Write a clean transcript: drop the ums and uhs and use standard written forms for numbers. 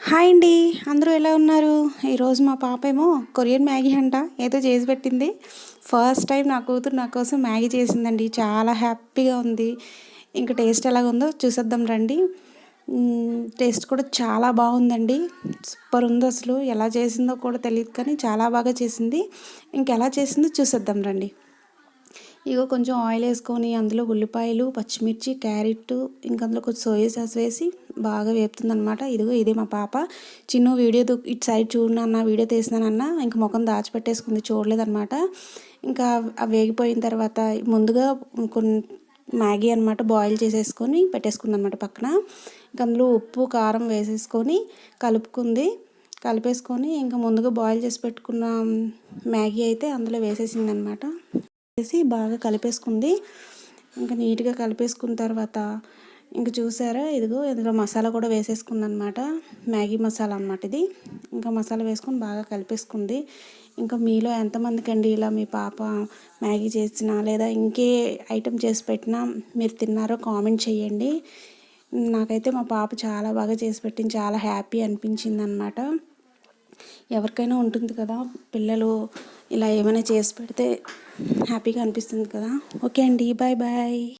Hi అండి. అందరూ ఎలా ఉన్నారు? ఈరోజు మా పాపేమో కొరియన్ మ్యాగీ అంట ఏదో చేసి పెట్టింది. ఫస్ట్ టైం నా కూతురు నా కోసం మ్యాగీ చేసిందండి. చాలా హ్యాపీగా ఉంది. ఇంక టేస్ట్ ఎలాగుందో చూసేద్దాం రండి. టేస్ట్ కూడా చాలా బాగుందండి. సూపర్ ఉంది అసలు. ఎలా చేసిందో కూడా తెలీదు కానీ చాలా బాగా చేసింది. ఇంకెలా చేసిందో చూసేద్దాం రండి. ఇగో కొంచెం ఆయిల్ వేసుకొని అందులో ఉల్లిపాయలు, పచ్చిమిర్చి, క్యారెట్ ఇంకా అందులో కొంచెం సోయా సాస్ వేసి బాగా వేపుతుందనమాట. ఇదిగో ఇదే మా పాప. చిన్న వీడియో ఇటు సైడ్ చూడు నాన్న, వీడియో తీస్తున్నానన్న ఇంక ముఖం దాచిపెట్టేసుకుంది, చూడలేదనమాట. ఇంకా అవి వేగిపోయిన తర్వాత ముందుగా కొన్ని మ్యాగీ అనమాట బాయిల్ చేసేసుకొని పెట్టేసుకుందనమాట పక్కన. ఇంకా అందులో ఉప్పు కారం వేసేసుకొని కలుపుకుంది. కలిపేసుకొని ఇంకా ముందుగా బాయిల్ చేసి పెట్టుకున్న మ్యాగీ అయితే అందులో వేసేసిందనమాట. వేసి బాగా కలిపేసుకుంది. ఇంకా నీట్గా కలిపేసుకున్న తర్వాత ఇంక చూసారా, ఇదిగో ఇందులో మసాలా కూడా వేసేసుకుందనమాట. మ్యాగీ మసాలా అనమాట ఇది. ఇంకా మసాలా వేసుకొని బాగా కలిపేసుకుంది. ఇంకా మీలో ఎంతమందికి అండి ఇలా మీ పాప మ్యాగీ చేసినా లేదా ఇంకే ఐటెం చేసి పెట్టినా మీరు తిన్నారో కామెంట్ చేయండి. నాకైతే మా పాప చాలా బాగా చేసి పెట్టింది, చాలా హ్యాపీ అనిపించింది అనమాట. ఎవరికైనా ఉంటుంది కదా, పిల్లలు ఇలా ఏమైనా చేసి పెడితే హ్యాపీగా అనిపిస్తుంది కదా. ఓకే అండి, బాయ్ బాయ్.